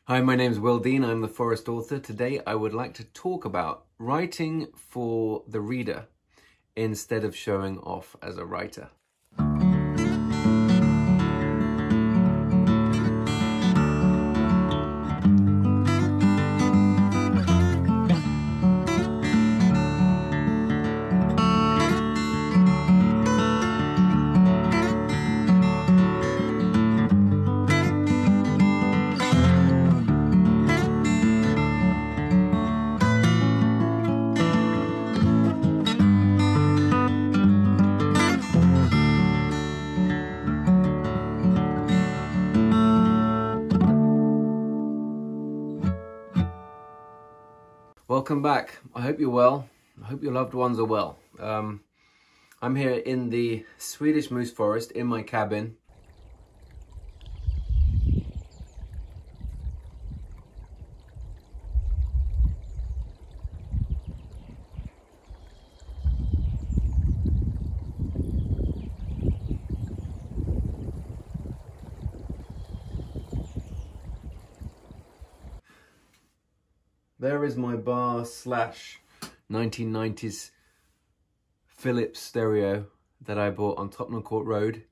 Hi, my name is Will Dean. I'm the Forest author. Today I would like to talk about writing for the reader instead of showing off as a writer. Welcome back. I hope you're well. I hope your loved ones are well. I'm here in the Swedish moose forest in my cabin. There is my bar / 1990s Philips stereo that I bought on Tottenham Court Road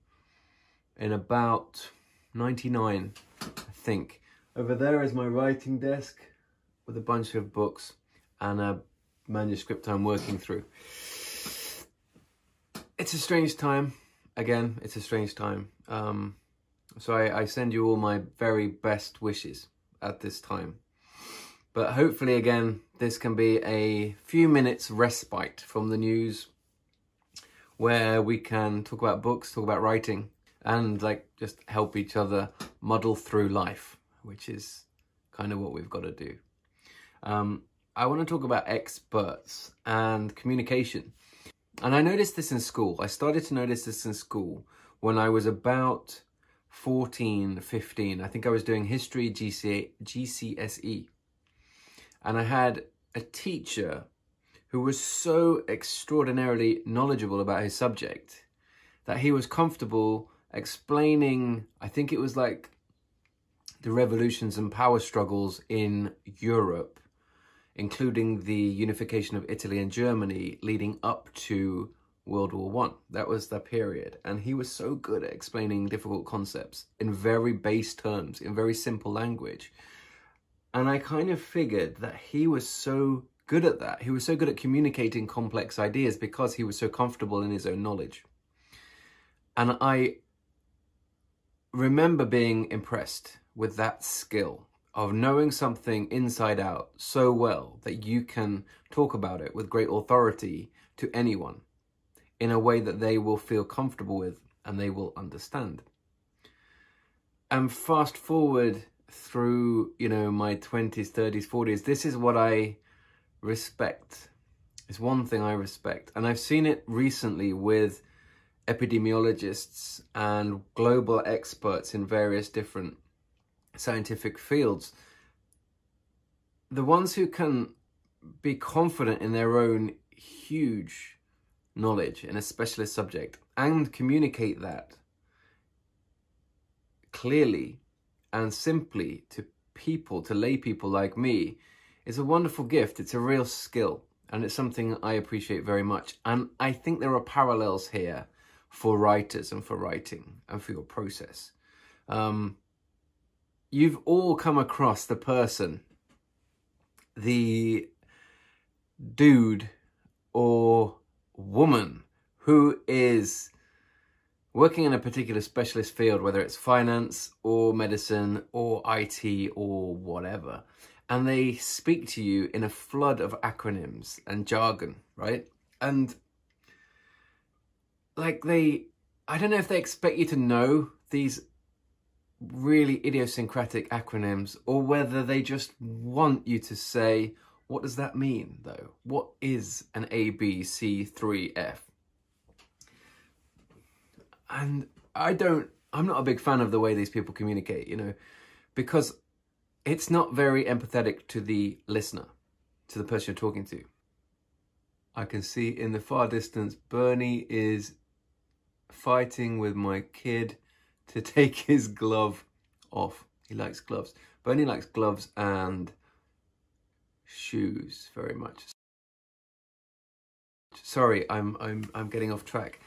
in about 99, I think. Over there is my writing desk with a bunch of books and a manuscript I'm working through. It's a strange time. Again, it's a strange time. So I send you all my very best wishes at this time. But hopefully, again, this can be a few minutes respite from the news where we can talk about books, talk about writing, and just help each other muddle through life, which is kind of what we've got to do. I want to talk about experts and communication. And I noticed this in school. I started to notice this in school when I was about 14, 15. I think I was doing history GCSE. And I had a teacher who was so extraordinarily knowledgeable about his subject that he was comfortable explaining, I think it was like the revolutions and power struggles in Europe, including the unification of Italy and Germany leading up to World War I. That was the period. And he was so good at explaining difficult concepts in very base terms, in very simple language. And I kind of figured that he was so good at that. He was so good at communicating complex ideas because he was so comfortable in his own knowledge. And I remember being impressed with that skill of knowing something inside out so well that you can talk about it with great authority to anyone in a way that they will feel comfortable with and they will understand. And fast forward through, my 20s, 30s, 40s, this is what I respect. It's one thing I respect. And I've seen it recently with epidemiologists and global experts in various different scientific fields. The ones who can be confident in their own huge knowledge in a specialist subject and communicate that clearly and simply to people, to lay people like me, is a wonderful gift. It's a real skill, and it's something I appreciate very much. And I think there are parallels here for writers and for writing and for your process. You've all come across the person, the dude or woman who is working in a particular specialist field, whether it's finance or medicine or IT or whatever, and they speak to you in a flood of acronyms and jargon, right? And I don't know if they expect you to know these really idiosyncratic acronyms or whether they just want you to say, what does that mean though? What is an ABCD3F? And I'm not a big fan of the way these people communicate, because it's not very empathetic to the listener, to the person you're talking to. I can see in the far distance, Bernie is fighting with my kid to take his glove off. He likes gloves. Bernie likes gloves and shoes very much. Sorry, I'm getting off track.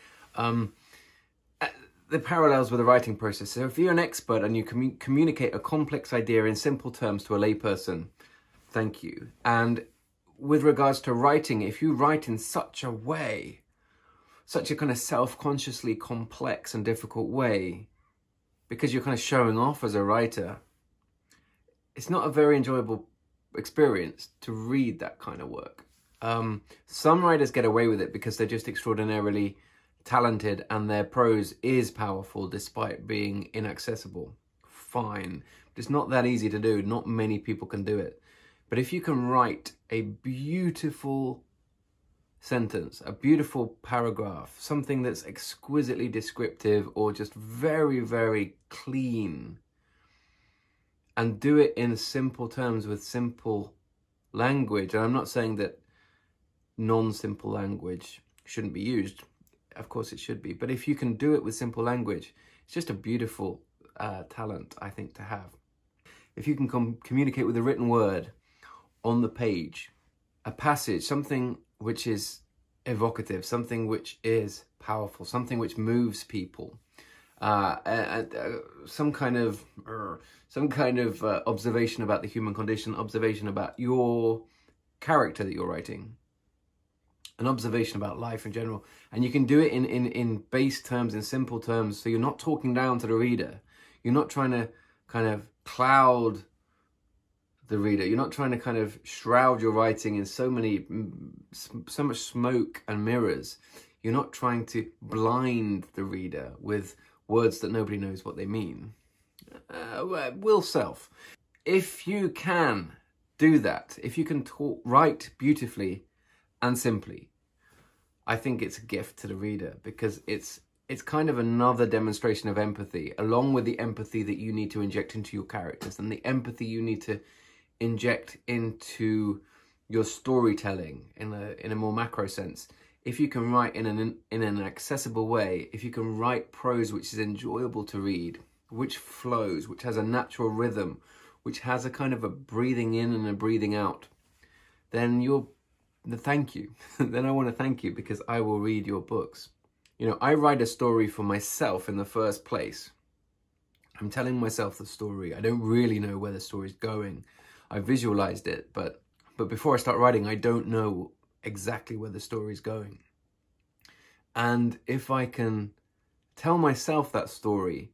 The parallels with the writing process. So if you're an expert and you communicate a complex idea in simple terms to a layperson, thank you. And with regards to writing, if you write in such a way, such a kind of self-consciously complex and difficult way, because you're kind of showing off as a writer, it's not a very enjoyable experience to read that kind of work. Some writers get away with it because they're just extraordinarily talented and their prose is powerful despite being inaccessible. Fine. It's not that easy to do. Not many people can do it. But if you can write a beautiful sentence, a beautiful paragraph, something that's exquisitely descriptive or just very, very clean, and do it in simple terms with simple language, and I'm not saying that non-simple language shouldn't be used. Of course it should be. But if you can do it with simple language, it's just a beautiful talent, I think, to have. If you can communicate with a written word on the page, a passage, something which is evocative, something which is powerful, something which moves people, some kind of observation about the human condition, observation about your character that you're writing, an observation about life in general, and you can do it in base terms, in simple terms, so you're not talking down to the reader. You're not trying to kind of cloud the reader. You're not trying to kind of shroud your writing in so much smoke and mirrors. You're not trying to blind the reader with words that nobody knows what they mean. Will self. If you can do that, if you can write beautifully and simply, I think it's a gift to the reader, because it's kind of another demonstration of empathy, along with the empathy that you need to inject into your characters and the empathy you need to inject into your storytelling in a more macro sense. If you can write in an accessible way, if you can write prose which is enjoyable to read, which flows, which has a natural rhythm, which has a kind of a breathing in and a breathing out, then thank you. Then I want to thank you, because I will read your books. You know, I write a story for myself in the first place. I'm telling myself the story. I don't really know where the story's going. I visualized it, but before I start writing, I don't know exactly where the story's going. And if I can tell myself that story,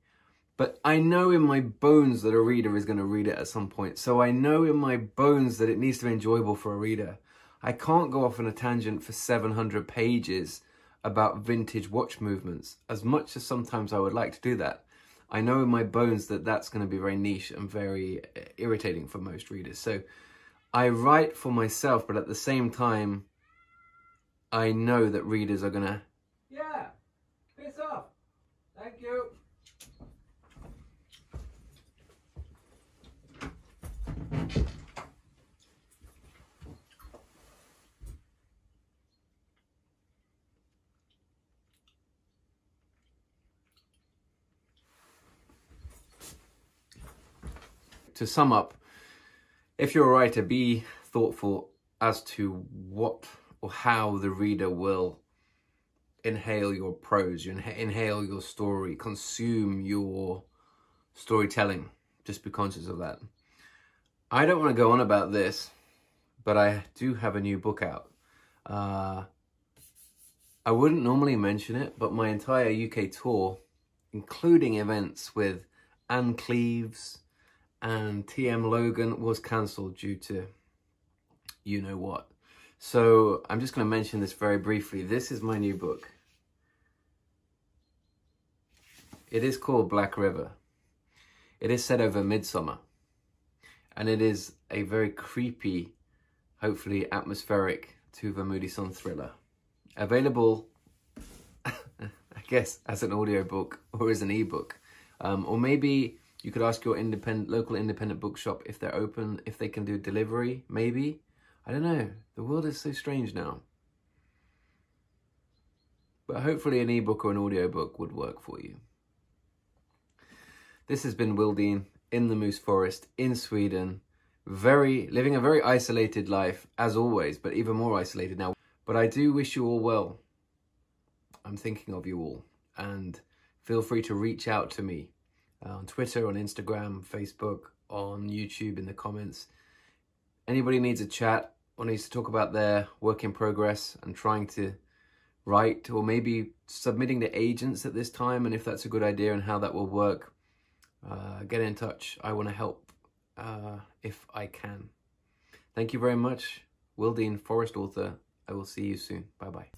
but I know in my bones that a reader is going to read it at some point. So I know in my bones that it needs to be enjoyable for a reader. I can't go off on a tangent for 700 pages about vintage watch movements, as much as sometimes I would like to do that. I know in my bones that that's going to be very niche and very irritating for most readers. So I write for myself, but at the same time, I know that readers are going to, yeah, piss off. Thank you. To sum up, if you're a writer, be thoughtful as to what or how the reader will inhale your prose, inhale your story, consume your storytelling. Just be conscious of that. I don't want to go on about this, but I do have a new book out. I wouldn't normally mention it, but my entire UK tour, including events with Anne Cleeves and TM Logan, was cancelled due to you know what. So I'm just going to mention this very briefly. This is my new book. It is called Black River. It is set over midsummer, and it is a very creepy, hopefully atmospheric Tuva Moodysson thriller. Available, I guess, as an audiobook or as an ebook. Or maybe you could ask your local independent bookshop if they're open, if they can do delivery, maybe. I don't know. The world is so strange now. But hopefully an ebook or an audiobook would work for you. This has been Will Dean. in the moose forest in Sweden, living a very isolated life as always, but even more isolated now. But I do wish you all well. I'm thinking of you all, and feel free to reach out to me on Twitter, on Instagram, Facebook, on YouTube, in the comments. Anybody needs a chat or needs to talk about their work in progress and trying to write, or maybe submitting to agents at this time, and if that's a good idea and how that will work, get in touch. I want to help if I can. Thank you very much. Will Dean, forest author. I will see you soon. Bye-bye.